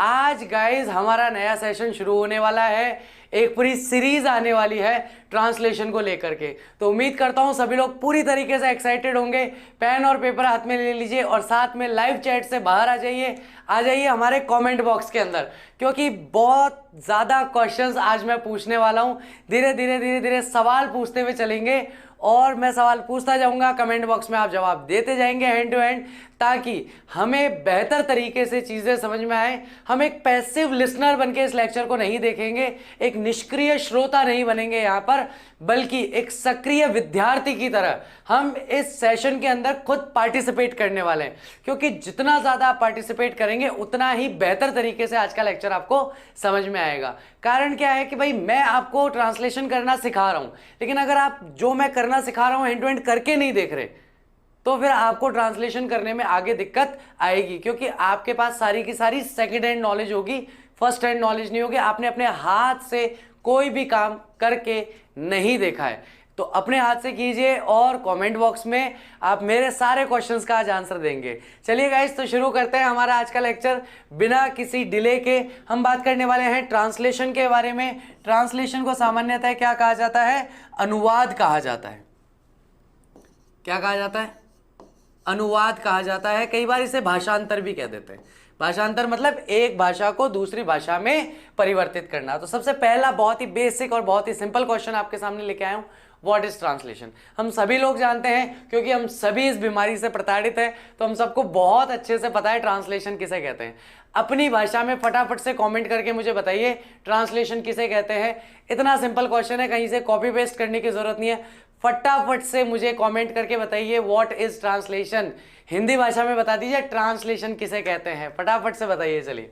आज गाइस हमारा नया सेशन शुरू होने वाला है, एक पूरी सीरीज आने वाली है ट्रांसलेशन को लेकर के। तो उम्मीद करता हूं सभी लोग पूरी तरीके से एक्साइटेड होंगे। पेन और पेपर हाथ में ले लीजिए और साथ में लाइव चैट से बाहर आ जाइए हमारे कमेंट बॉक्स के अंदर, क्योंकि बहुत ज़्यादा क्वेश्चंस आज मैं पूछने वाला हूं। धीरे धीरे सवाल पूछते हुए चलेंगे और मैं सवाल पूछता जाऊंगा, कमेंट बॉक्स में आप जवाब देते जाएंगे हैंड टू हैंड, ताकि हमें बेहतर तरीके से चीज़ें समझ में आए। हम एक पैसिव लिसनर बनके इस लेक्चर को नहीं देखेंगे, एक निष्क्रिय श्रोता नहीं बनेंगे यहाँ पर, बल्कि एक सक्रिय विद्यार्थी की तरह हम इस सेशन के अंदर खुद पार्टिसिपेट करने वाले हैं। क्योंकि जितना ज़्यादा आप पार्टिसिपेट करेंगे उतना ही बेहतर तरीके से आज का लेक्चर आपको समझ में आएगा। कारण क्या है कि भाई मैं आपको ट्रांसलेशन करना सिखा रहा हूँ, लेकिन अगर आप जो मैं करना सिखा रहा हूँ हैंड टू हैंड करके नहीं देख रहे तो फिर आपको ट्रांसलेशन करने में आगे दिक्कत आएगी, क्योंकि आपके पास सारी की सारी सेकेंड हैंड नॉलेज होगी, फर्स्ट हैंड नॉलेज नहीं होगी। आपने अपने हाथ से कोई भी काम करके नहीं देखा है, तो अपने हाथ से कीजिए और कमेंट बॉक्स में आप मेरे सारे क्वेश्चंस का आज आंसर देंगे। चलिए गाइस, तो शुरू करते हैं हमारा आज का लेक्चर बिना किसी डिले के। हम बात करने वाले हैं ट्रांसलेशन के बारे में। ट्रांसलेशन को सामान्यतः क्या कहा जाता है? अनुवाद कहा जाता है। क्या कहा जाता है? अनुवाद कहा जाता है। कई बार इसे भाषांतर भी कह देते हैं। भाषांतर मतलब एक भाषा को दूसरी भाषा में परिवर्तित करना। तो सबसे पहला बहुत ही बेसिक और बहुत ही सिंपल क्वेश्चन आपके सामने लेके आया हूं, व्हाट इज ट्रांसलेशन। हम सभी लोग जानते हैं, क्योंकि हम सभी इस बीमारी से प्रताड़ित हैं, तो हम सबको बहुत अच्छे से पता है ट्रांसलेशन किसे कहते हैं। अपनी भाषा में फटाफट से कमेंट करके मुझे बताइए ट्रांसलेशन किसे कहते हैं। इतना सिंपल क्वेश्चन है, कहीं से कॉपी पेस्ट करने की जरूरत नहीं है। फटाफट से मुझे कमेंट करके बताइए व्हाट इज ट्रांसलेशन। हिंदी भाषा में बता दीजिए ट्रांसलेशन किसे कहते हैं, फटाफट से बताइए। चलिए,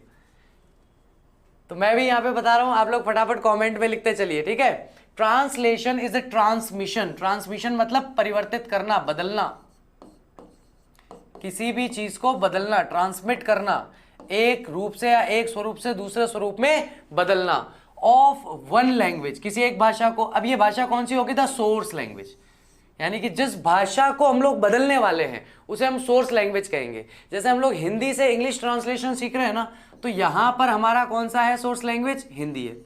तो मैं भी यहाँ पे बता रहा हूँ, आप लोग फटाफट कमेंट में लिखते चलिए, ठीक है। Translation is a transmission. Transmission मतलब परिवर्तित करना, बदलना, किसी भी चीज को बदलना, ट्रांसमिट करना, एक रूप से या एक स्वरूप से दूसरे स्वरूप में बदलना। ऑफ वन लैंग्वेज, किसी एक भाषा को। अब ये भाषा कौन सी होगी? द सोर्स लैंग्वेज, यानी कि जिस भाषा को हम लोग बदलने वाले हैं उसे हम सोर्स लैंग्वेज कहेंगे। जैसे हम लोग हिंदी से इंग्लिश ट्रांसलेशन सीख रहे हैं ना, तो यहां पर हमारा कौन सा है सोर्स लैंग्वेज? हिंदी है।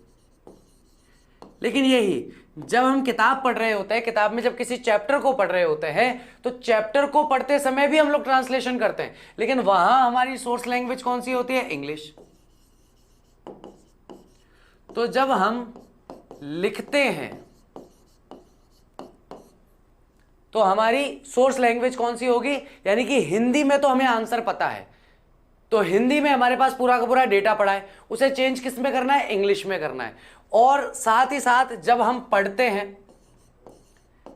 लेकिन यही जब हम किताब पढ़ रहे होते हैं, किताब में जब किसी चैप्टर को पढ़ रहे होते हैं, तो चैप्टर को पढ़ते समय भी हम लोग ट्रांसलेशन करते हैं, लेकिन वहां हमारी सोर्स लैंग्वेज कौन सी होती है? इंग्लिश। तो जब हम लिखते हैं तो हमारी सोर्स लैंग्वेज कौन सी होगी? यानी कि हिंदी में तो हमें आंसर पता है, तो हिंदी में हमारे पास पूरा का पूरा डेटा पड़ा है, उसे चेंज किस में करना है? इंग्लिश में करना है। और साथ ही साथ जब हम पढ़ते हैं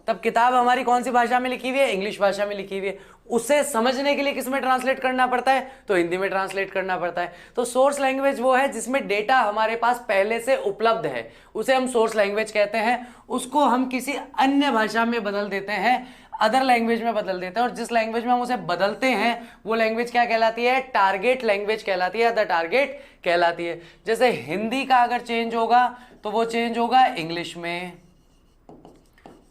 तब किताब हमारी कौन सी भाषा में लिखी हुई है? इंग्लिश भाषा में लिखी हुई है। उसे समझने के लिए किस में ट्रांसलेट करना पड़ता है? तो हिंदी में ट्रांसलेट करना पड़ता है। तो सोर्स लैंग्वेज वो है जिसमें डेटा हमारे पास पहले से उपलब्ध है, उसे हम सोर्स लैंग्वेज कहते हैं। उसको हम किसी अन्य भाषा में बदल देते हैं, अदर लैंग्वेज में बदल देते हैं, और जिस लैंग्वेज में हम उसे बदलते हैं वो लैंग्वेज क्या कहलाती है? टारगेट लैंग्वेज कहलाती है, द टारगेट कहलाती है। जैसे हिंदी का अगर चेंज होगा तो वो चेंज होगा इंग्लिश में,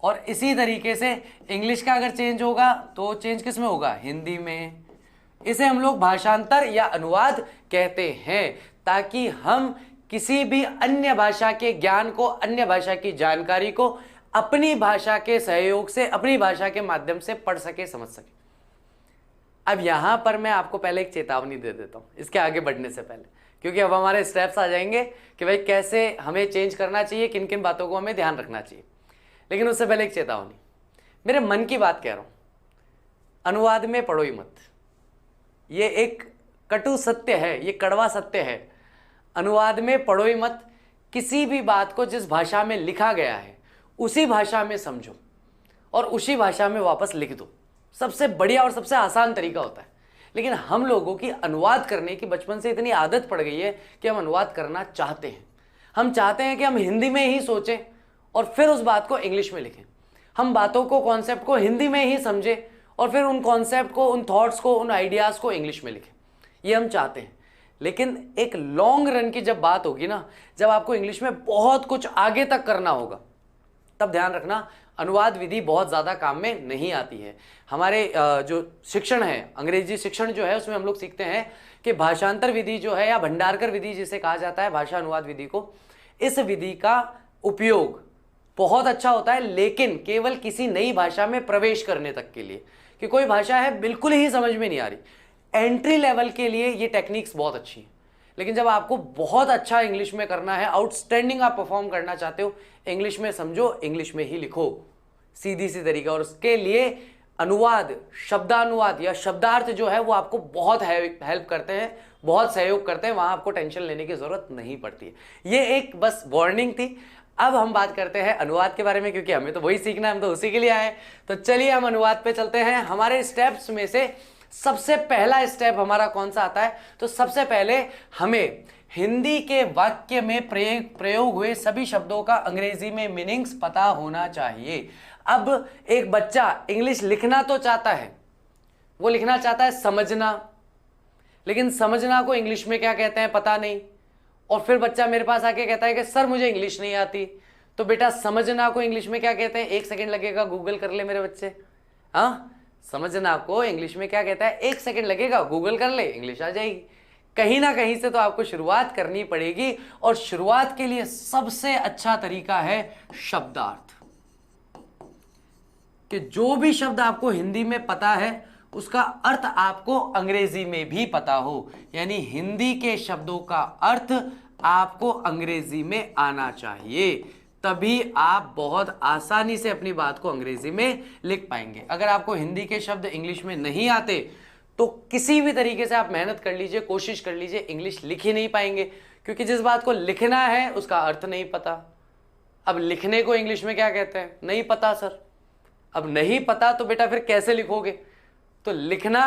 और इसी तरीके से इंग्लिश का अगर चेंज होगा तो चेंज किस में होगा? हिंदी में। इसे हम लोग भाषांतर या अनुवाद कहते हैं, ताकि हम किसी भी अन्य भाषा के ज्ञान को, अन्य भाषा की जानकारी को अपनी भाषा के सहयोग से, अपनी भाषा के माध्यम से पढ़ सके, समझ सके। अब यहां पर मैं आपको पहले एक चेतावनी दे देता हूं इसके आगे बढ़ने से पहले, क्योंकि अब हमारे स्टेप्स आ जाएंगे कि भाई कैसे हमें चेंज करना चाहिए, किन किन बातों को हमें ध्यान रखना चाहिए। लेकिन उससे पहले एक चेतावनी, मेरे मन की बात कह रहा हूं, अनुवाद में पढ़ो ही मत। ये एक कटु सत्य है, ये कड़वा सत्य है। अनुवाद में पढ़ो ही मत। किसी भी बात को जिस भाषा में लिखा गया है उसी भाषा में समझो और उसी भाषा में वापस लिख दो। सबसे बढ़िया और सबसे आसान तरीका होता है। लेकिन हम लोगों की अनुवाद करने की बचपन से इतनी आदत पड़ गई है कि हम अनुवाद करना चाहते हैं। हम चाहते हैं कि हम हिंदी में ही सोचें और फिर उस बात को इंग्लिश में लिखें। हम बातों को, कॉन्सेप्ट को हिंदी में ही समझें और फिर उन कॉन्सेप्ट को, उन थॉट्स को, उन आइडियाज़ को इंग्लिश में लिखें। ये हम चाहते हैं। लेकिन एक लॉन्ग रन की जब बात होगी ना, जब आपको इंग्लिश में बहुत कुछ आगे तक करना होगा, तब ध्यान रखना अनुवाद विधि बहुत ज़्यादा काम में नहीं आती है। हमारे जो शिक्षण है, अंग्रेजी शिक्षण जो है, उसमें हम लोग सीखते हैं कि भाषांतर विधि जो है या भंडारकर विधि जिसे कहा जाता है, भाषा अनुवाद विधि को, इस विधि का उपयोग बहुत अच्छा होता है, लेकिन केवल किसी नई भाषा में प्रवेश करने तक के लिए, कि कोई भाषा है बिल्कुल ही समझ में नहीं आ रही, एंट्री लेवल के लिए ये टेक्निक्स बहुत अच्छी हैं। लेकिन जब आपको बहुत अच्छा इंग्लिश में करना है, आउटस्टैंडिंग आप परफॉर्म करना चाहते हो, इंग्लिश में समझो, इंग्लिश में ही लिखो, सीधी सी तरीका। और उसके लिए अनुवाद, शब्दानुवाद या शब्दार्थ जो है वो आपको बहुत हेल्प करते हैं, बहुत सहयोग करते हैं, वहां आपको टेंशन लेने की जरूरत नहीं पड़ती है। ये एक बस वार्निंग थी। अब हम बात करते हैं अनुवाद के बारे में, क्योंकि हमें तो वही सीखना है, हम तो उसी के लिए आए। तो चलिए हम अनुवाद पे चलते हैं। हमारे स्टेप्स में से सबसे पहला स्टेप हमारा कौन सा आता है? तो सबसे पहले हमें हिंदी के वाक्य में प्रयोग हुए सभी शब्दों का अंग्रेजी में मीनिंग्स पता होना चाहिए। अब एक बच्चा इंग्लिश लिखना तो चाहता है, वो लिखना चाहता है समझना, लेकिन समझना को इंग्लिश में क्या कहते हैं पता नहीं। और फिर बच्चा मेरे पास आके कहता है कि सर मुझे इंग्लिश नहीं आती। तो बेटा समझना को इंग्लिश में क्या कहते हैं? 1 सेकंड लगेगा, गूगल कर ले मेरे बच्चे। हाँ, समझना को इंग्लिश में क्या कहता है? 1 सेकंड लगेगा, गूगल कर ले, इंग्लिश आ जाएगी। कहीं ना कहीं से तो आपको शुरुआत करनी पड़ेगी, और शुरुआत के लिए सबसे अच्छा तरीका है शब्दार्थ। कि जो भी शब्द आपको हिंदी में पता है उसका अर्थ आपको अंग्रेजी में भी पता हो, यानी हिंदी के शब्दों का अर्थ आपको अंग्रेजी में आना चाहिए, तभी आप बहुत आसानी से अपनी बात को अंग्रेजी में लिख पाएंगे। अगर आपको हिंदी के शब्द इंग्लिश में नहीं आते तो किसी भी तरीके से आप मेहनत कर लीजिए, कोशिश कर लीजिए, इंग्लिश लिख ही नहीं पाएंगे, क्योंकि जिस बात को लिखना है उसका अर्थ नहीं पता। अब लिखने को इंग्लिश में क्या कहते हैं? नहीं पता सर। अब नहीं पता तो बेटा फिर कैसे लिखोगे? तो लिखना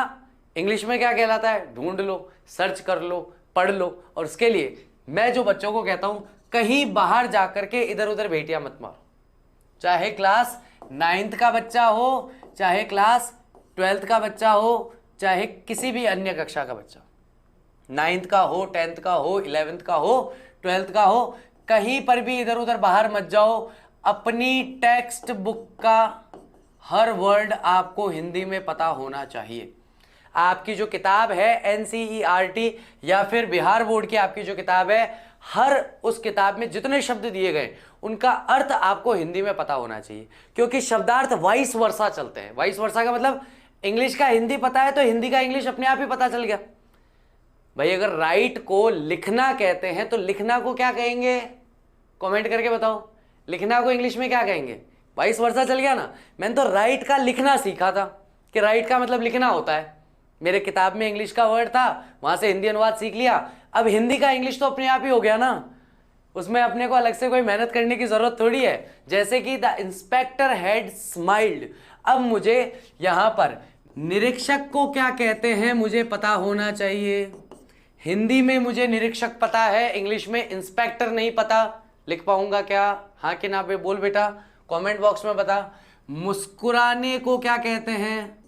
इंग्लिश में क्या कहलाता है? ढूंढ लो, सर्च कर लो, पढ़ लो। और उसके लिए मैं जो बच्चों को कहता हूं, कहीं बाहर जाकर के इधर उधर भेटियां मत मारो। चाहे क्लास 9th का बच्चा हो, चाहे क्लास 12th का बच्चा हो, चाहे किसी भी अन्य कक्षा का बच्चा, 9th का हो, 10th का हो, 11th का हो, 12th का हो, कहीं पर भी इधर उधर बाहर मत जाओ। अपनी टेक्स्ट बुक का हर वर्ड आपको हिंदी में पता होना चाहिए। आपकी जो किताब है NCERT या फिर बिहार बोर्ड की आपकी जो किताब है, हर उस किताब में जितने शब्द दिए गए उनका अर्थ आपको हिंदी में पता होना चाहिए, क्योंकि शब्दार्थ वाइस वर्सा चलते हैं। वाइस वर्सा का मतलब इंग्लिश का हिंदी पता है तो हिंदी का इंग्लिश अपने आप ही पता चल गया। भाई अगर राइट को लिखना कहते हैं तो लिखना को क्या कहेंगे? कमेंट करके बताओ, लिखना को इंग्लिश में क्या कहेंगे? वाइस वर्सा चल गया ना। मैंने तो राइट का लिखना सीखा था कि राइट का मतलब लिखना होता है। मेरे किताब में इंग्लिश का वर्ड था, वहां से हिंदी अनुवाद सीख लिया। अब हिंदी का इंग्लिश तो अपने आप ही हो गया ना, उसमें अपने को अलग से कोई मेहनत करने की जरूरत थोड़ी है। जैसे कि द इंस्पेक्टर हैड स्माइल्ड। अब मुझे यहां पर निरीक्षक को क्या कहते हैं मुझे पता होना चाहिए। हिंदी में मुझे निरीक्षक पता है, इंग्लिश में इंस्पेक्टर नहीं पता। लिख पाऊंगा क्या? हाँ कि ना पे बोल बेटा, कमेंट बॉक्स में बता। मुस्कुराने को क्या कहते हैं?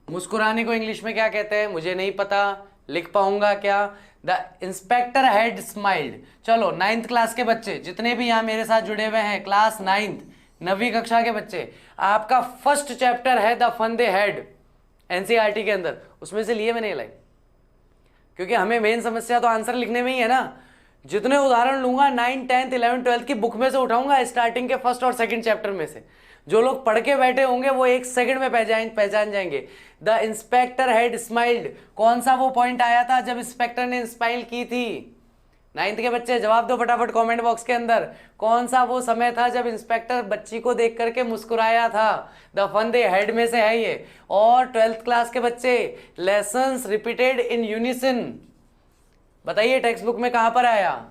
मुस्कुराने को इंग्लिश में क्या कहते हैं? मुझे नहीं पता। लिख पाऊंगा क्या? The inspector had smiled. चलो 9th क्लास के बच्चे जितने भी यहां मेरे साथ जुड़े हुए हैं, क्लास 9th 9वीं कक्षा के बच्चे, आपका फर्स्ट चैप्टर है the fun they had NCERT के अंदर, उसमें से लिए मैंने लाइन, क्योंकि हमें मेन समस्या तो आंसर लिखने में ही है ना। जितने उदाहरण लूंगा 9th 10th 11th 12th की बुक में से उठाऊंगा, स्टार्टिंग के फर्स्ट और सेकंड चैप्टर में से। जो लोग पढ़ के बैठे होंगे वो 1 सेकंड में पहचान जाएंगे। द इंस्पेक्टर हैड स्माइल्ड, कौन सा वो पॉइंट आया था जब इंस्पेक्टर ने स्माइल की थी? 9th के बच्चे जवाब दो फटाफट कमेंट बॉक्स के अंदर। कौन सा वो समय था जब इंस्पेक्टर बच्ची को देख करके मुस्कुराया था? द फन दे हैड में से है ये। और 12th क्लास के बच्चे, लेसन्स रिपीटेड इन यूनिसन, बताइए टेक्स्ट बुक में कहां पर आया?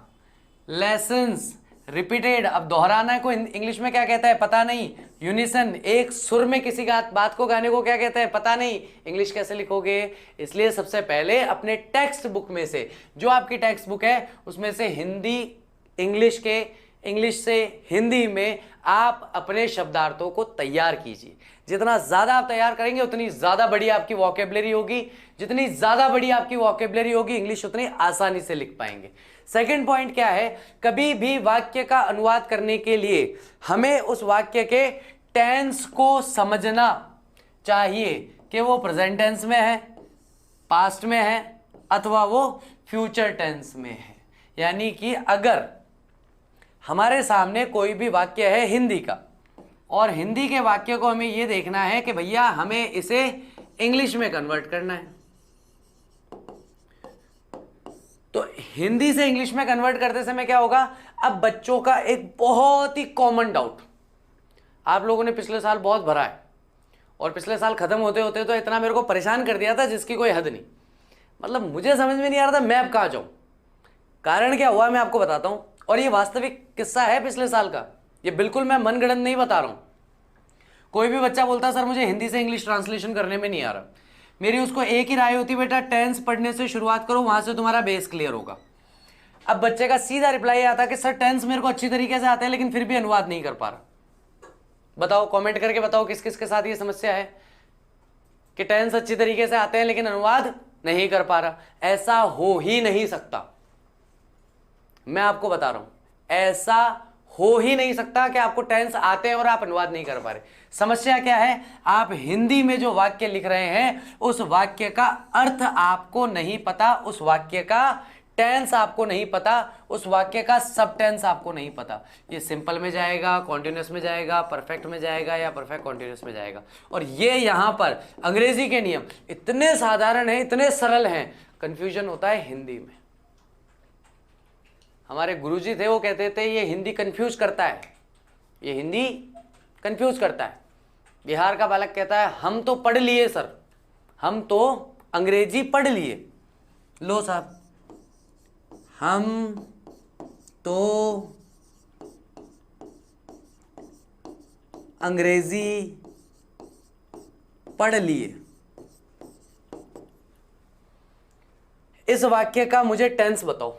Lessons repeated. अब दोहराना को इंग्लिश में क्या कहता है? पता नहीं। यूनिसन, एक सुर में किसी बात को गाने को क्या कहते हैं? पता नहीं। इंग्लिश कैसे लिखोगे? इसलिए सबसे पहले अपने टेक्स्ट बुक में से, जो आपकी टेक्स्ट बुक है उसमें से हिंदी इंग्लिश के इंग्लिश से हिंदी में आप अपने शब्दार्थों को तैयार कीजिए। जितना ज़्यादा आप तैयार करेंगे उतनी ज़्यादा बड़ी आपकी वोकेबलरी होगी, जितनी ज़्यादा बड़ी आपकी वोकेबलरी होगी इंग्लिश उतनी आसानी से लिख पाएंगे। सेकंड पॉइंट क्या है, कभी भी वाक्य का अनुवाद करने के लिए हमें उस वाक्य के टेंस को समझना चाहिए कि वो प्रेजेंट टेंस में है, पास्ट में है अथवा वो फ्यूचर टेंस में है। यानी कि अगर हमारे सामने कोई भी वाक्य है हिंदी का और हिंदी के वाक्य को हमें ये देखना है कि भैया हमें इसे इंग्लिश में कन्वर्ट करना है, तो हिंदी से इंग्लिश में कन्वर्ट करते समय क्या होगा। अब बच्चों का एक बहुत ही कॉमन डाउट आप लोगों ने पिछले साल बहुत भरा है और पिछले साल खत्म होते होते तो इतना मेरे को परेशान कर दिया था जिसकी कोई हद नहीं। मतलब मुझे समझ में नहीं आ रहा था मैं अब कहाँ जाऊं। कारण क्या हुआ मैं आपको बताता हूं, और ये वास्तविक किस्सा है पिछले साल का, ये बिल्कुल मैं मनगढ़ंत नहीं बता रहा हूं। कोई भी बच्चा बोलता सर मुझे हिंदी से इंग्लिश ट्रांसलेशन करने में नहीं आ रहा, मेरी उसको एक ही राय होती बेटा टेंस पढ़ने से शुरुआत करो, वहां से तुम्हारा बेस क्लियर होगा। अब बच्चे का सीधा रिप्लाई आता कि सर टेंस मेरे को अच्छी तरीके से आता है लेकिन फिर भी अनुवाद नहीं कर पा रहा। बताओ कमेंट करके बताओ किस किस के साथ ये समस्या है कि टेंस अच्छी तरीके से आते हैं लेकिन अनुवाद नहीं कर पा रहा। ऐसा हो ही नहीं सकता, मैं आपको बता रहा हूं ऐसा हो ही नहीं सकता कि आपको टेंस आते हैं और आप अनुवाद नहीं कर पा रहे। समस्या क्या है, आप हिंदी में जो वाक्य लिख रहे हैं उस वाक्य का अर्थ आपको नहीं पता, उस वाक्य का टेंस आपको नहीं पता, उस वाक्य का सब टेंस आपको नहीं पता। ये सिंपल में जाएगा, कॉन्टिन्यूस में जाएगा, परफेक्ट में जाएगा या परफेक्ट कॉन्टिन्यूस में जाएगा। और ये यहां पर अंग्रेजी के नियम इतने साधारण हैं, इतने सरल हैं, कंफ्यूजन होता है हिंदी में। हमारे गुरुजी थे वो कहते थे ये हिंदी कंफ्यूज करता है, ये हिंदी कंफ्यूज करता है। बिहार का बालक कहता है हम तो पढ़ लिए सर, हम तो अंग्रेजी पढ़ लिए। लो साहब, हम तो अंग्रेजी पढ़ लिए। इस वाक्य का मुझे टेंस बताओ।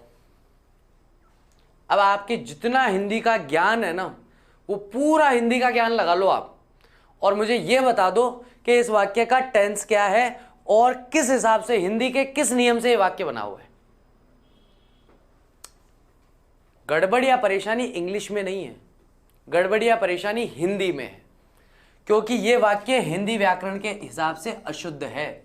अब आपके जितना हिंदी का ज्ञान है ना वो पूरा हिंदी का ज्ञान लगा लो आप और मुझे यह बता दो कि इस वाक्य का टेंस क्या है और किस हिसाब से हिंदी के किस नियम से यह वाक्य बना हुआ है। गड़बड़ या परेशानी इंग्लिश में नहीं है, गड़बड़ या परेशानी हिंदी में है, क्योंकि यह वाक्य हिंदी व्याकरण के हिसाब से अशुद्ध है।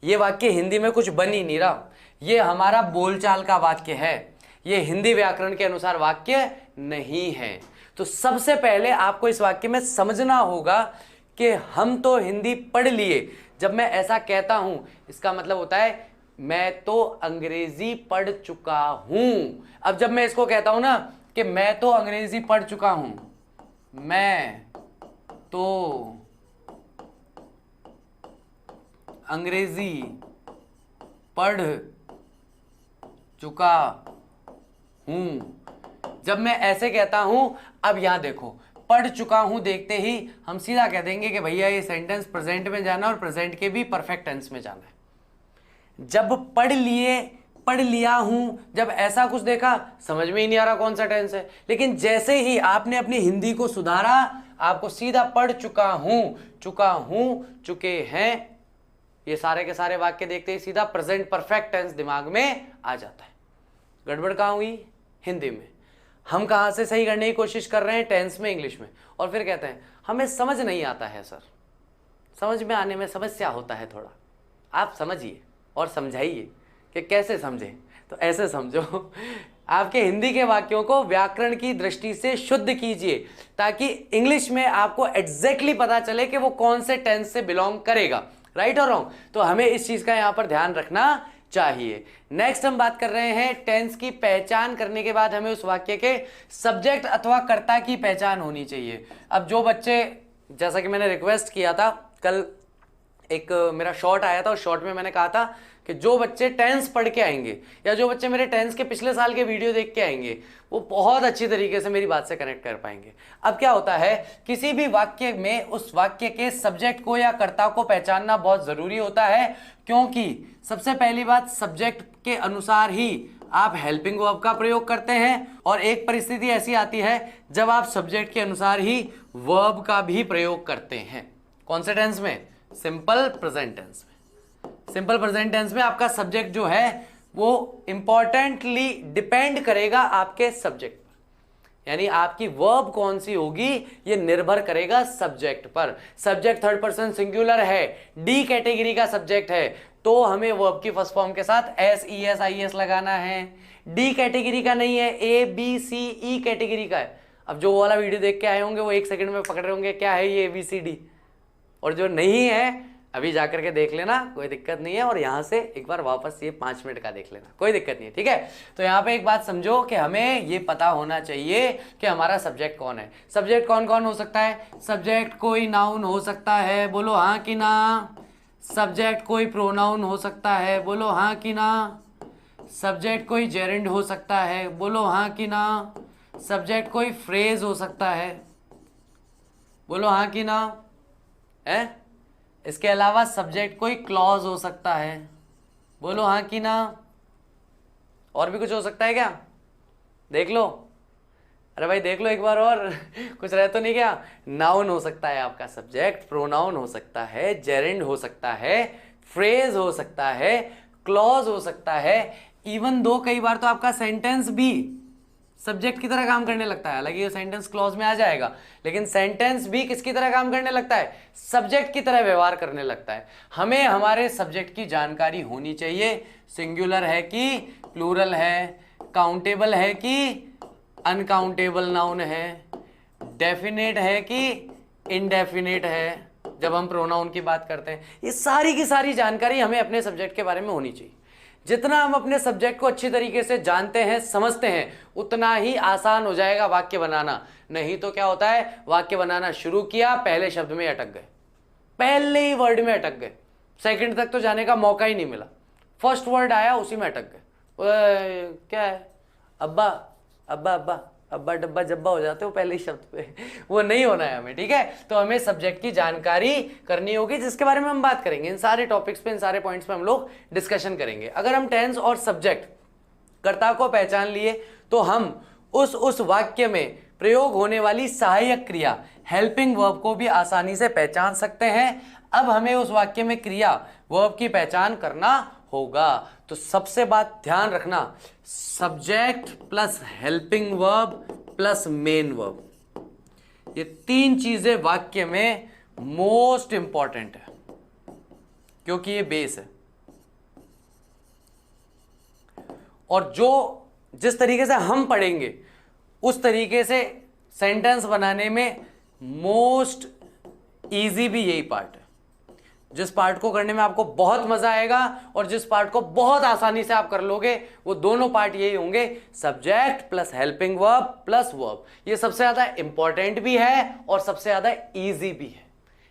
यह वाक्य हिंदी में कुछ बन ही नहीं रहा, यह हमारा बोलचाल का वाक्य है, ये हिंदी व्याकरण के अनुसार वाक्य नहीं है। तो सबसे पहले आपको इस वाक्य में समझना होगा कि हम तो हिंदी पढ़ लिए। जब मैं ऐसा कहता हूं इसका मतलब होता है मैं तो अंग्रेजी पढ़ चुका हूं। अब जब मैं इसको कहता हूं ना कि मैं तो अंग्रेजी पढ़ चुका हूं, मैं तो अंग्रेजी पढ़ चुका हूं, जब मैं ऐसे कहता हूं, अब यहां देखो पढ़ चुका हूं देखते ही हम सीधा कह देंगे कि भैया ये सेंटेंस प्रेजेंट में जाना और प्रेजेंट के भी परफेक्ट टेंस में जाना है। जब पढ़ लिए, पढ़ लिया हूं, जब ऐसा कुछ देखा समझ में ही नहीं आ रहा कौन सा टेंस है, लेकिन जैसे ही आपने अपनी हिंदी को सुधारा आपको सीधा पढ़ चुका हूं, चुके हैं, ये सारे के सारे वाक्य देखते ही सीधा प्रेजेंट परफेक्ट टेंस दिमाग में आ जाता है। गड़बड़ कहाँ हुई? हिंदी में। हम कहाँ से सही करने की कोशिश कर रहे हैं? टेंस में, इंग्लिश में। और फिर कहते हैं हमें समझ नहीं आता है सर, समझ में आने में समस्या होता है थोड़ा। आप समझिए और समझाइए कि कैसे समझें। तो ऐसे समझो, आपके हिंदी के वाक्यों को व्याकरण की दृष्टि से शुद्ध कीजिए ताकि इंग्लिश में आपको एग्जैक्टली पता चले कि वो कौन से टेंस से बिलोंग करेगा, राइट और रॉन्ग। तो हमें इस चीज का यहाँ पर ध्यान रखना चाहिए। नेक्स्ट हम बात कर रहे हैं टेंस की पहचान करने के बाद हमें उस वाक्य के सब्जेक्ट अथवा कर्ता की पहचान होनी चाहिए। अब जो बच्चे, जैसा कि मैंने रिक्वेस्ट किया था, कल एक मेरा शॉर्ट आया था, उस शॉर्ट में मैंने कहा था कि जो बच्चे टेंस पढ़ के आएंगे या जो बच्चे मेरे टेंस के पिछले साल के वीडियो देख के आएंगे वो बहुत अच्छी तरीके से मेरी बात से कनेक्ट कर पाएंगे। अब क्या होता है, किसी भी वाक्य में उस वाक्य के सब्जेक्ट को या कर्ता को पहचानना बहुत ज़रूरी होता है, क्योंकि सबसे पहली बात सब्जेक्ट के अनुसार ही आप हेल्पिंग वर्ब का प्रयोग करते हैं, और एक परिस्थिति ऐसी आती है जब आप सब्जेक्ट के अनुसार ही वर्ब का भी प्रयोग करते हैं। कौन से टेंस में? सिंपल प्रेजेंट टेंस में। सिंपल प्रेजेंट टेंस में आपका सब्जेक्ट जो है वो इंपॉर्टेंटली डिपेंड करेगा आपके सब्जेक्ट पर, यानी आपकी वर्ब कौन सी होगी ये निर्भर करेगा सब्जेक्ट पर। सब्जेक्ट थर्ड पर्सन सिंगुलर है, डी कैटेगरी का सब्जेक्ट है, तो हमें वर्ब की फर्स्ट फॉर्म के साथ S E S I S लगाना है। डी कैटेगरी का नहीं है, A B C E category का है। अब जो वाला वीडियो देख के आए होंगे वो एक सेकंड में पकड़ रहे होंगे क्या है ये बी सी डी, और जो नहीं है अभी जाकर के देख लेना, कोई दिक्कत नहीं है, और यहां से एक बार वापस ये 5 मिनट का देख लेना, कोई दिक्कत नहीं है, ठीक है। तो यहाँ पे एक बात समझो कि हमें ये पता होना चाहिए कि हमारा सब्जेक्ट कौन है। सब्जेक्ट कौन कौन हो सकता है? सब्जेक्ट कोई नाउन हो सकता है, बोलो हाँ कि ना। सब्जेक्ट कोई प्रोनाउन हो सकता है, बोलो हाँ कि ना। सब्जेक्ट कोई जेरेंड हो सकता है, बोलो हाँ कि ना। सब्जेक्ट कोई फ्रेज हो सकता है, बोलो हाँ कि ना। है इसके अलावा सब्जेक्ट कोई क्लॉज हो सकता है, बोलो हाँ कि ना। और भी कुछ हो सकता है क्या? देख लो, अरे भाई देख लो एक बार और कुछ रह तो नहीं क्या? नाउन हो सकता है आपका सब्जेक्ट, प्रोनाउन हो सकता है, जेरेंड हो सकता है, फ्रेज हो सकता है, क्लॉज हो सकता है, इवन दो कई बार तो आपका सेंटेंस भी सब्जेक्ट की तरह काम करने लगता है। हालांकि ये सेंटेंस क्लॉज में आ जाएगा, लेकिन सेंटेंस भी किसकी तरह काम करने लगता है? सब्जेक्ट की तरह व्यवहार करने लगता है। हमें हमारे सब्जेक्ट की जानकारी होनी चाहिए, सिंगुलर है कि प्लूरल है, काउंटेबल है कि अनकाउंटेबल नाउन है, डेफिनेट है कि इनडेफिनेट है। जब हम प्रोनाउन की बात करते हैं, ये सारी की सारी जानकारी हमें अपने सब्जेक्ट के बारे में होनी चाहिए। जितना हम अपने सब्जेक्ट को अच्छी तरीके से जानते हैं, समझते हैं, उतना ही आसान हो जाएगा वाक्य बनाना। नहीं तो क्या होता है, वाक्य बनाना शुरू किया, पहले शब्द में अटक गए, पहले ही वर्ड में अटक गए, सेकंड तक तो जाने का मौका ही नहीं मिला, फर्स्ट वर्ड आया उसी में अटक गए। क्या है, अब्बा अब्बा अब्बा अब्बा डब्बा जब्बा हो जाते हो पहले ही शब्द पे। वो नहीं होना है हमें, ठीक है। तो हमें सब्जेक्ट की जानकारी करनी होगी, जिसके बारे में हम बात करेंगे। इन सारे टॉपिक्स पे, इन सारे पॉइंट्स पे हम लोग डिस्कशन करेंगे। अगर हम टेंस और सब्जेक्ट कर्ता को पहचान लिए तो हम उस वाक्य में प्रयोग होने वाली सहायक क्रिया हेल्पिंग वर्ब को भी आसानी से पहचान सकते हैं। अब हमें उस वाक्य में क्रिया वर्ब की पहचान करना होगा। तो सबसे बात ध्यान रखना, subject plus helping verb plus main verb, ये तीन चीजें वाक्य में मोस्ट इंपॉर्टेंट है, क्योंकि ये बेस है। और जो जिस तरीके से हम पढ़ेंगे उस तरीके से सेंटेंस बनाने में मोस्ट इजी भी यही पार्ट है। जिस पार्ट को करने में आपको बहुत मजा आएगा और जिस पार्ट को बहुत आसानी से आप कर लोगे, वो दोनों पार्ट यही होंगे, subject plus helping verb plus verb. ये सबसे ज्यादा इंपॉर्टेंट भी है और सबसे ज्यादा इजी भी है।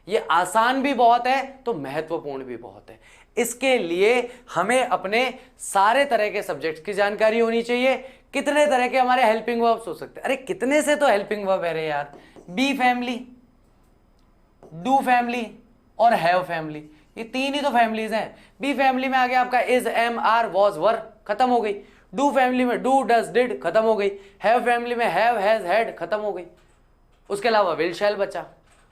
ये आसान भी बहुत है तो महत्वपूर्ण भी बहुत है। इसके लिए हमें अपने सारे तरह के सब्जेक्ट्स की जानकारी होनी चाहिए। कितने तरह के हमारे हेल्पिंग वर्ब्स हो सकते हैं? अरे कितने से तो हेल्पिंग वर्ब है रे यार, बी फैमिली, डू फैमिली और हैव फैमिली, ये तीन ही तो फैमिलीज हैं। बी फैमिली में आ गया आपका इज, एम, आर, वॉज, वर, खत्म हो गई। डू फैमिली में डू, डज, डिड, खत्म हो गई। हैव फैमिली में हैव, हैज, हैड, खत्म हो गई। उसके अलावा विल, शैल बचा।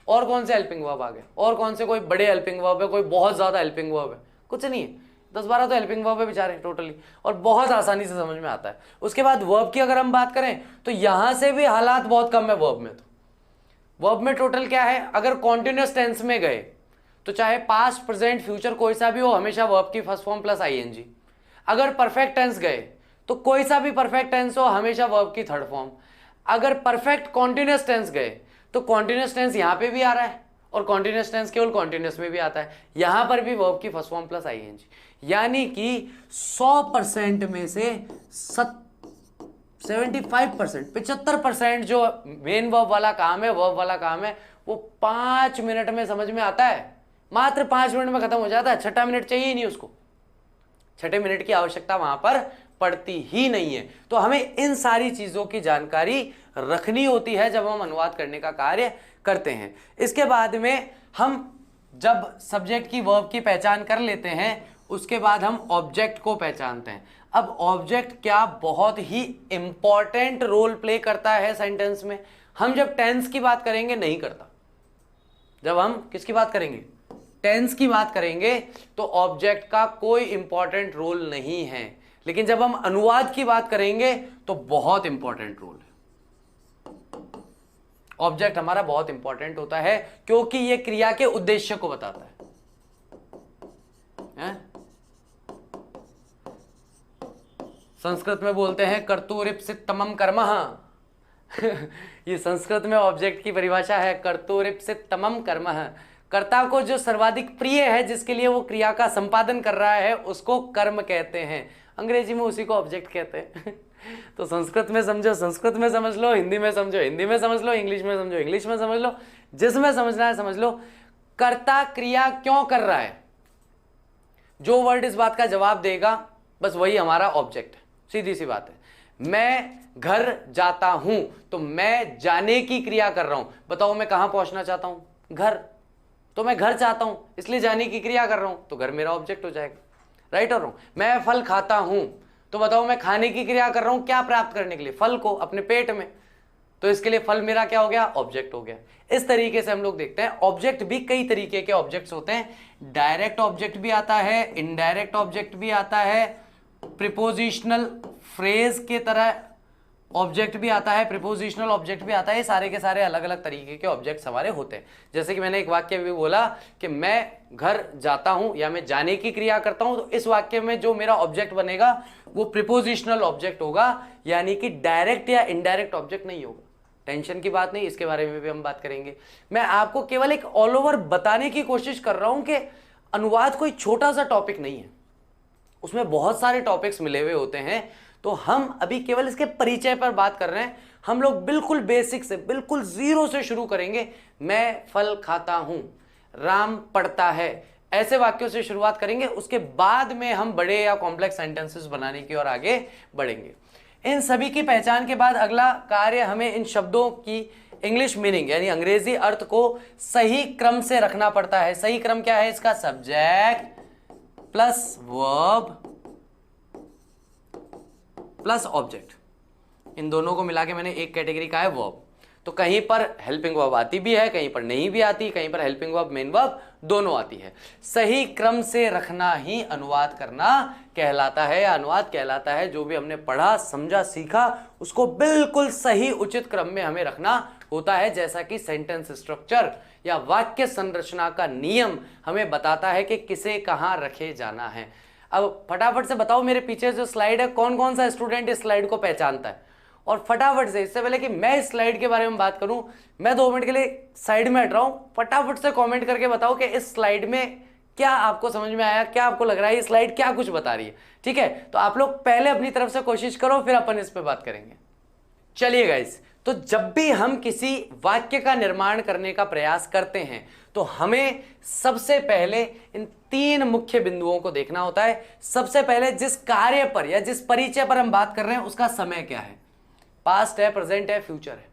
और कौन से हेल्पिंग वर्ब आ गए? और कौन से कोई बड़े हेल्पिंग वर्ब है, कोई बहुत ज्यादा हेल्पिंग वर्ब है? कुछ नहीं है, 10-12 तो हेल्पिंग वर्ब है बेचारे टोटली, और बहुत आसानी से समझ में आता है। उसके बाद वर्ब की अगर हम बात करें तो यहां से भी हालात बहुत कम है वर्ब में। तो वर्ब में टोटल क्या है, अगर कॉन्टिन्यूअस टेंस में गए तो चाहे पास्ट, प्रेजेंट, फ्यूचर कोई सा भी हो, हमेशा वर्ब की फर्स्ट फॉर्म प्लस आईएनजी। अगर परफेक्ट टेंस गए तो कोई सा भी परफेक्ट टेंस हो, हमेशा वर्ब की थर्ड फॉर्म। अगर परफेक्ट कॉन्टिन्यूअस टेंस गए तो कॉन्टिन्यूअस टेंस यहां पे भी आ रहा है और कॉन्टिन्यूअस टेंस केवल कॉन्टिन्यूअस में भी आता है, यहां पर भी वर्ब की फर्स्ट फॉर्म प्लस आईएनजी। यानी कि 100% में से 75%, 75% जो मेन वर्ब वाला काम है, वर्ब वाला काम है, वो 5 मिनट में समझ में आता है। मात्र 5 मिनट में खत्म हो जाता है। छठा मिनट चाहिए ही नहीं उसको, छठे मिनट की आवश्यकता वहां पर पड़ती ही नहीं है। तो हमें इन सारी चीजों की जानकारी रखनी होती है जब हम अनुवाद करने का कार्य करते हैं। इसके बाद में हम जब सब्जेक्ट की वर्ब की पहचान कर लेते हैं, उसके बाद हम ऑब्जेक्ट को पहचानते हैं। अब ऑब्जेक्ट क्या बहुत ही इंपॉर्टेंट रोल प्ले करता है सेंटेंस में। हम जब टेंस की बात करेंगे नहीं करता, जब हम किसकी बात करेंगे, टेंस की बात करेंगे, तो ऑब्जेक्ट का कोई इंपॉर्टेंट रोल नहीं है। लेकिन जब हम अनुवाद की बात करेंगे तो बहुत इंपॉर्टेंट रोल है। ऑब्जेक्ट हमारा बहुत इंपॉर्टेंट होता है क्योंकि यह क्रिया के उद्देश्य को बताता है? संस्कृत में बोलते हैं कर्तुरिप्सितमम कर्मः ये संस्कृत में ऑब्जेक्ट की परिभाषा है, कर्तुरिप्सितमम कर्मः। कर्ता को जो सर्वाधिक प्रिय है, जिसके लिए वो क्रिया का संपादन कर रहा है, उसको कर्म कहते हैं। अंग्रेजी में उसी को ऑब्जेक्ट कहते हैं तो संस्कृत में समझो, संस्कृत में समझ लो, हिंदी में समझो, हिंदी में समझ लो, इंग्लिश में समझो, इंग्लिश में समझ लो, जिसमें समझना है समझ लो। कर्ता क्रिया क्यों कर रहा है, जो वर्ड इस बात का जवाब देगा बस वही हमारा ऑब्जेक्ट है। सीधी सी बात है। मैं घर जाता हूं तो मैं जाने की क्रिया कर रहा हूं। बताओ मैं कहां पहुंचना चाहता हूं, घर, तो मैं घर चाहता हूं इसलिए जाने की क्रिया कर रहा हूं, तो घर मेरा ऑब्जेक्ट हो जाएगा। राइट और रॉन्ग? मैं फल खाता हूं तो बताओ मैं खाने की क्रिया कर रहा हूं क्या प्राप्त करने के लिए, फल को अपने पेट में, तो इसके लिए फल मेरा क्या हो गया, ऑब्जेक्ट हो गया। इस तरीके से हम लोग देखते हैं ऑब्जेक्ट भी कई तरीके के ऑब्जेक्ट्स होते हैं। डायरेक्ट ऑब्जेक्ट भी आता है, इनडायरेक्ट ऑब्जेक्ट भी आता है, प्रीपोजिशनल फ्रेज के तरह ऑब्जेक्ट भी आता है, प्रीपोजिशनल ऑब्जेक्ट भी आता है। ये सारे के सारे अलग अलग तरीके के ऑब्जेक्ट्स हमारे होते हैं। जैसे कि मैंने एक वाक्य भी बोला कि मैं घर जाता हूं या मैं जाने की क्रिया करता हूं, तो इस वाक्य में जो मेरा ऑब्जेक्ट बनेगा वो प्रीपोजिशनल ऑब्जेक्ट होगा, यानी कि डायरेक्ट या इनडायरेक्ट ऑब्जेक्ट नहीं होगा। टेंशन की बात नहीं, इसके बारे में भी हम बात करेंगे। मैं आपको केवल एक ऑल ओवर बताने की कोशिश कर रहा हूं कि अनुवाद कोई छोटा सा टॉपिक नहीं है, उसमें बहुत सारे टॉपिक्स मिले हुए होते हैं। तो हम अभी केवल इसके परिचय पर बात कर रहे हैं। हम लोग बिल्कुल बेसिक से, बिल्कुल जीरो से शुरू करेंगे। मैं फल खाता हूं, राम पढ़ता है, ऐसे वाक्यों से शुरुआत करेंगे। उसके बाद में हम बड़े या कॉम्प्लेक्स सेंटेंसेस बनाने की ओर आगे बढ़ेंगे। इन सभी की पहचान के बाद अगला कार्य हमें इन शब्दों की इंग्लिश मीनिंग यानी अंग्रेजी अर्थ को सही क्रम से रखना पड़ता है। सही क्रम क्या है इसका, subject plus verb plus object. इन दोनों को मिला के मैंने एक कैटेगरी का है वर्ब। तो कहीं पर हेल्पिंग वर्ब आती भी है, कहीं पर नहीं भी आती, कहीं पर हेल्पिंग वर्ब मेन वर्ब दोनों आती है। सही क्रम से रखना ही अनुवाद करना कहलाता है या अनुवाद कहलाता है। जो भी हमने पढ़ा, समझा, सीखा, उसको बिल्कुल सही उचित क्रम में हमें रखना होता है। जैसा कि सेंटेंस स्ट्रक्चर या वाक्य संरचना का नियम हमें बताता है कि किसे कहां रखे जाना है। अब फटाफट से बताओ, मेरे पीछे जो स्लाइड है, कौन कौन सा स्टूडेंट इस स्लाइड को पहचानता है? और फटाफट से, इससे पहले कि मैं इस स्लाइड के बारे में बात करूं, मैं 2 मिनट के लिए साइड में हट रहा हूं। फटाफट से कमेंट करके बताओ कि इस स्लाइड में क्या आपको समझ में आया, क्या आपको लग रहा है ये स्लाइड क्या कुछ बता रही है। ठीक है, तो आप लोग पहले अपनी तरफ से कोशिश करो, फिर अपन इस पे बात करेंगे। चलिए गाइस, तो जब भी हम किसी वाक्य का निर्माण करने का प्रयास करते हैं तो हमें सबसे पहले इन 3 मुख्य बिंदुओं को देखना होता है। सबसे पहले जिस कार्य पर या जिस परिचय पर हम बात कर रहे हैं उसका समय क्या है, पास्ट है, प्रेजेंट है, फ्यूचर है,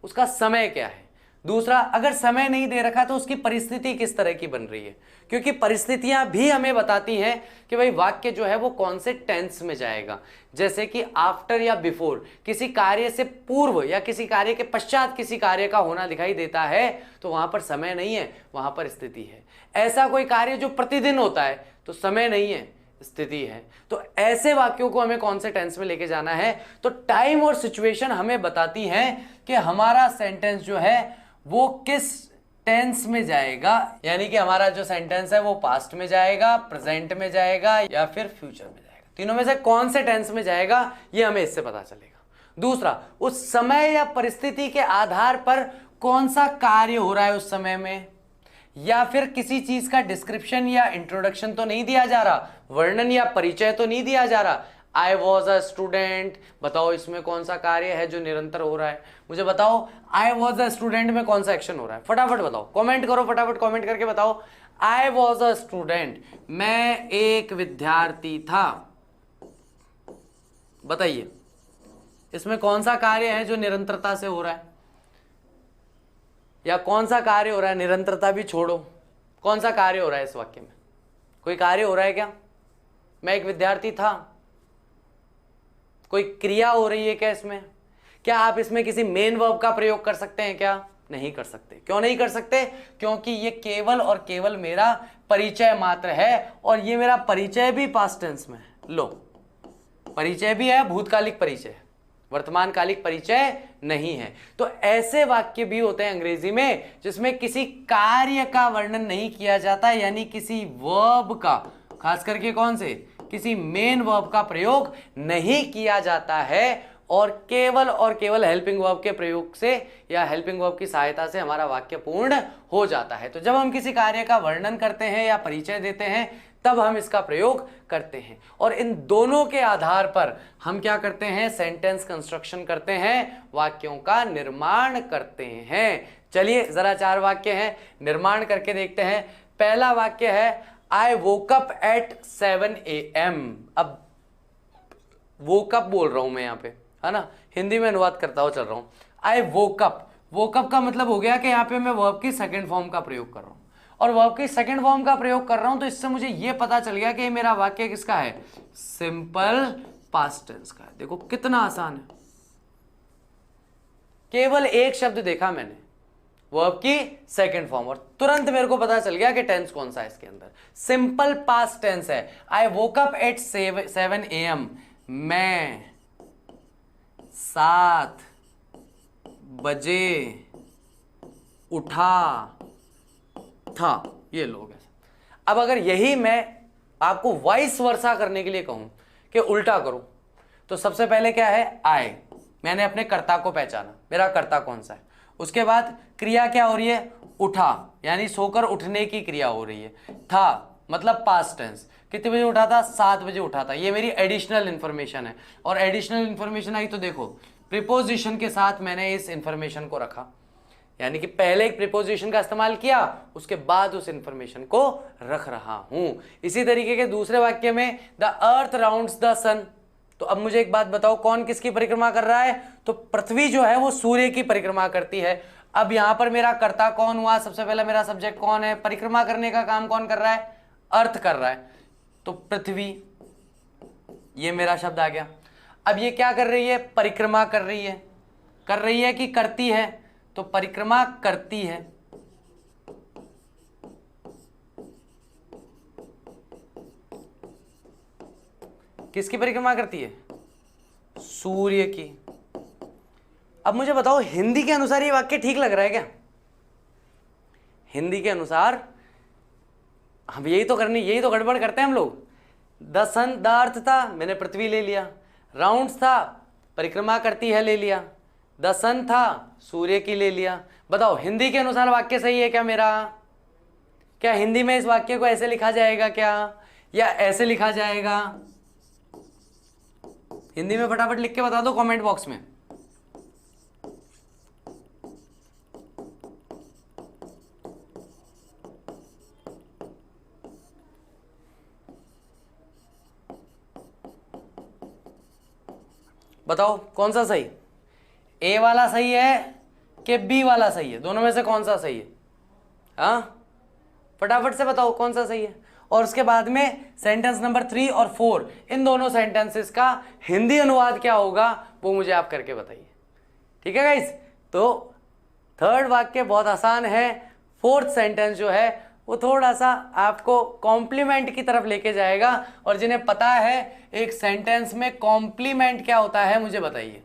उसका समय क्या है। दूसरा, अगर समय नहीं दे रखा तो उसकी परिस्थिति किस तरह की बन रही है, क्योंकि परिस्थितियां भी हमें बताती हैं कि भाई वाक्य जो है वो कौन से टेंस में जाएगा। जैसे कि आफ्टर या बिफोर, किसी कार्य से पूर्व या किसी कार्य के पश्चात किसी कार्य का होना दिखाई देता है तो वहां पर समय नहीं है, वहां पर स्थिति है। ऐसा कोई कार्य जो प्रतिदिन होता है तो समय नहीं है, स्थिति है। तो ऐसे वाक्यों को हमें कौन से टेंस में लेके जाना है, तो टाइम और सिचुएशन हमें बताती है कि हमारा सेंटेंस जो है वो किस टेंस में जाएगा। यानी कि हमारा जो सेंटेंस है वो पास्ट में जाएगा, प्रेजेंट में जाएगा या फिर फ्यूचर में जाएगा। तीनों में से कौन से टेंस में जाएगा ये हमें इससे पता चलेगा। दूसरा, उस समय या परिस्थिति के आधार पर कौन सा कार्य हो रहा है उस समय में, या फिर किसी चीज का डिस्क्रिप्शन या इंट्रोडक्शन तो नहीं दिया जा रहा, वर्णन या परिचय तो नहीं दिया जा रहा। आई वॉज अ स्टूडेंट, बताओ इसमें कौन सा कार्य है जो निरंतर हो रहा है। मुझे बताओ आई वॉज अ स्टूडेंट में कौन सा एक्शन हो रहा है, फटाफट बताओ, कमेंट करो, फटाफट कमेंट करके बताओ। आई वॉज अ स्टूडेंट, मैं एक विद्यार्थी था। बताइए इसमें कौन सा कार्य है जो निरंतरता से हो रहा है, या कौन सा कार्य हो रहा है, निरंतरता भी छोड़ो, कौन सा कार्य हो रहा है इस वाक्य में? कोई कार्य हो रहा है क्या? मैं एक विद्यार्थी था, कोई क्रिया हो रही है क्या इसमें? क्या आप इसमें किसी मेन वर्ब का प्रयोग कर सकते हैं क्या? नहीं कर सकते। क्यों नहीं कर सकते? क्योंकि ये केवल और केवल मेरा परिचय मात्र है, और ये मेरा परिचय भी पास्ट टेंस में है। लो, परिचय भी है, भूतकालिक परिचय, वर्तमानकालिक परिचय नहीं है। तो ऐसे वाक्य भी होते हैं अंग्रेजी में जिसमें किसी कार्य का वर्णन नहीं किया जाता, यानी किसी वर्ब का, खास करके कौन से, किसी मेन वर्ब का प्रयोग नहीं किया जाता है, और केवल हेल्पिंग वर्ब के प्रयोग से या हेल्पिंग वर्ब की सहायता से हमारा वाक्य पूर्ण हो जाता है। तो जब हम किसी कार्य का वर्णन करते हैं या परिचय देते हैं तब हम इसका प्रयोग करते हैं, और इन दोनों के आधार पर हम क्या करते हैं? सेंटेंस कंस्ट्रक्शन करते हैं, वाक्यों का निर्माण करते हैं। चलिए जरा 4 वाक्य हैं, निर्माण करके देखते हैं। पहला वाक्य है आई वोक अप एट 7 AM। अब वोक अप बोल रहा हूं मैं यहां पे, है ना, हिंदी में अनुवाद करता हुआ चल रहा हूं। आई वोक अप, वोक अप का मतलब हो गया कि यहां पे मैं वर्ब की सेकंड फॉर्म का प्रयोग कर रहा हूं, और वर्ब की सेकंड फॉर्म का प्रयोग कर रहा हूं, तो इससे मुझे यह पता चल गया कि मेरा वाक्य किसका है? सिंपल पास्ट टेंस का है। देखो कितना आसान है, केवल एक शब्द देखा मैंने, वर्ब की सेकंड फॉर्म, और तुरंत मेरे को पता चल गया कि टेंस कौन सा है इसके अंदर। सिंपल पास्ट टेंस है। आई वोक अप एट 7 AM, मैं 7 बजे उठा था। ये लोग हैं। अब अगर यही मैं आपको वाइस वर्सा करने के लिए कहूं कि उल्टा करो, तो सबसे पहले क्या है? आई, मैंने अपने कर्ता को पहचाना, मेरा कर्ता कौन सा है। उसके बाद क्रिया क्या हो रही है? उठा, यानी सोकर उठने की क्रिया हो रही है। था मतलब पास्ट टेंस, कितने बजे उठा था? 7 बजे उठा था। ये मेरी एडिशनल इंफॉर्मेशन है, और एडिशनल इंफॉर्मेशन आई तो देखो प्रीपोजिशन के साथ मैंने इस इंफॉर्मेशन को रखा, यानी कि पहले एक प्रीपोजिशन का इस्तेमाल किया, उसके बाद उस इंफॉर्मेशन को रख रहा हूं। इसी तरीके के दूसरे वाक्य में द अर्थ राउंड्स द सन। तो अब मुझे एक बात बताओ, कौन किसकी परिक्रमा कर रहा है? तो पृथ्वी जो है वो सूर्य की परिक्रमा करती है। अब यहां पर मेरा कर्ता कौन हुआ? सबसे पहले मेरा सब्जेक्ट कौन है? परिक्रमा करने का काम कौन कर रहा है? अर्थ कर रहा है, तो पृथ्वी, ये मेरा शब्द आ गया। अब ये क्या कर रही है? परिक्रमा कर रही है। कर रही है कि करती है? तो परिक्रमा करती है। किसकी परिक्रमा करती है? सूर्य की। अब मुझे बताओ, हिंदी के अनुसार ये वाक्य ठीक लग रहा है क्या? हिंदी के अनुसार हम यही तो गड़बड़ करते हैं हम लोग। द सन, द अर्थ था, मैंने पृथ्वी ले लिया। राउंड्स था, परिक्रमा करती है ले लिया। द सन था, सूर्य की ले लिया। बताओ हिंदी के अनुसार वाक्य सही है क्या मेरा? क्या हिंदी में इस वाक्य को ऐसे लिखा जाएगा क्या, या ऐसे लिखा जाएगा? हिंदी में फटाफट लिख के बता दो कमेंट बॉक्स में। बताओ कौन सा सही? ए वाला सही है कि बी वाला सही है? दोनों में से कौन सा सही है? हाँ, फटाफट से बताओ कौन सा सही है। और उसके बाद में सेंटेंस नंबर 3 और 4, इन दोनों सेंटेंसेस का हिंदी अनुवाद क्या होगा वो मुझे आप करके बताइए। ठीक है गाइस? तो थर्ड वाक्य बहुत आसान है। फोर्थ सेंटेंस जो है वो थोड़ा सा आपको कॉम्प्लीमेंट की तरफ लेके जाएगा, और जिन्हें पता है एक सेंटेंस में कॉम्प्लीमेंट क्या होता है मुझे बताइए,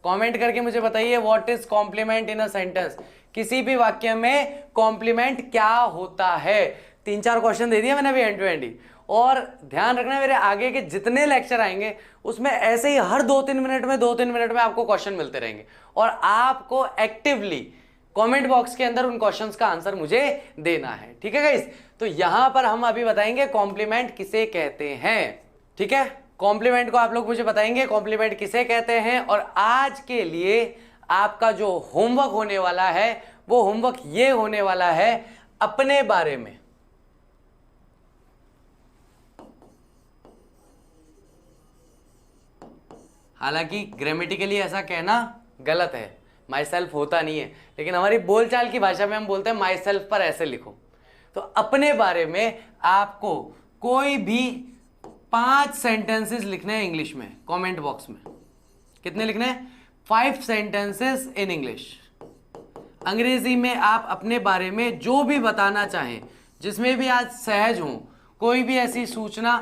कमेंट करके मुझे बताइए what is compliment in a sentence. किसी भी वाक्य में कॉम्प्लीमेंट क्या होता है? 3-4 क्वेश्चन दे दिया मैंने अभी एंड टू एंड ही। और ध्यान रखना, मेरे आगे के जितने लेक्चर आएंगे उसमें ऐसे ही हर 2-3 मिनट में आपको क्वेश्चन मिलते रहेंगे, और आपको एक्टिवली कमेंट बॉक्स के अंदर उन क्वेश्चंस का आंसर मुझे देना है। ठीक है गाइस? तो यहां पर हम अभी बताएंगे कॉम्प्लीमेंट किसे कहते हैं। ठीक है, कॉम्प्लीमेंट को आप लोग मुझे बताएंगे कॉम्प्लीमेंट किसे कहते हैं। और आज के लिए आपका जो होमवर्क होने वाला है वो होमवर्क ये होने वाला है अपने बारे में। हालांकि ग्रामेटिकली ऐसा कहना गलत है, माई सेल्फ होता नहीं है, लेकिन हमारी बोलचाल की भाषा में हम बोलते हैं माई सेल्फ पर ऐसे लिखो। तो अपने बारे में आपको कोई भी 5 सेंटेंसेस लिखने हैं इंग्लिश में कमेंट बॉक्स में। कितने लिखने हैं? 5 सेंटेंसेस इन इंग्लिश। अंग्रेजी में आप अपने बारे में जो भी बताना चाहें, जिसमें भी आज सहज हो, कोई भी ऐसी सूचना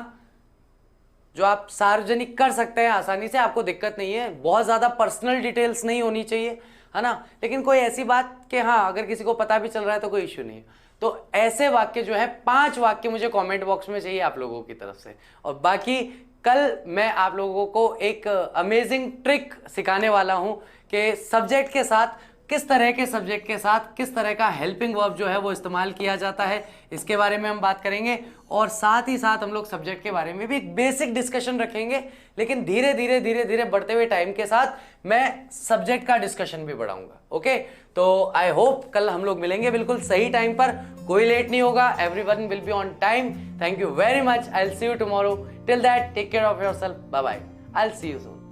जो आप सार्वजनिक कर सकते हैं आसानी से, आपको दिक्कत नहीं है, बहुत ज़्यादा पर्सनल डिटेल्स नहीं होनी चाहिए, है ना, लेकिन कोई ऐसी बात कि हाँ अगर किसी को पता भी चल रहा है तो कोई इश्यू नहीं है। तो ऐसे वाक्य जो है 5 वाक्य मुझे कमेंट बॉक्स में चाहिए आप लोगों की तरफ से। और बाकी कल मैं आप लोगों को एक अमेजिंग ट्रिक सिखाने वाला हूँ कि सब्जेक्ट के साथ किस तरह के सब्जेक्ट के साथ किस तरह का हेल्पिंग वर्ब जो है वो इस्तेमाल किया जाता है, इसके बारे में हम बात करेंगे। और साथ ही साथ हम लोग सब्जेक्ट के बारे में भी एक बेसिक डिस्कशन रखेंगे, लेकिन धीरे धीरे बढ़ते हुए टाइम के साथ मैं सब्जेक्ट का डिस्कशन भी बढ़ाऊंगा। ओके, तो आई होप कल हम लोग मिलेंगे बिल्कुल सही टाइम पर, कोई लेट नहीं होगा, everyone will be on time. Thank you very much, I will see you tomorrow. Till that take care of yourself, bye bye, I will see you soon.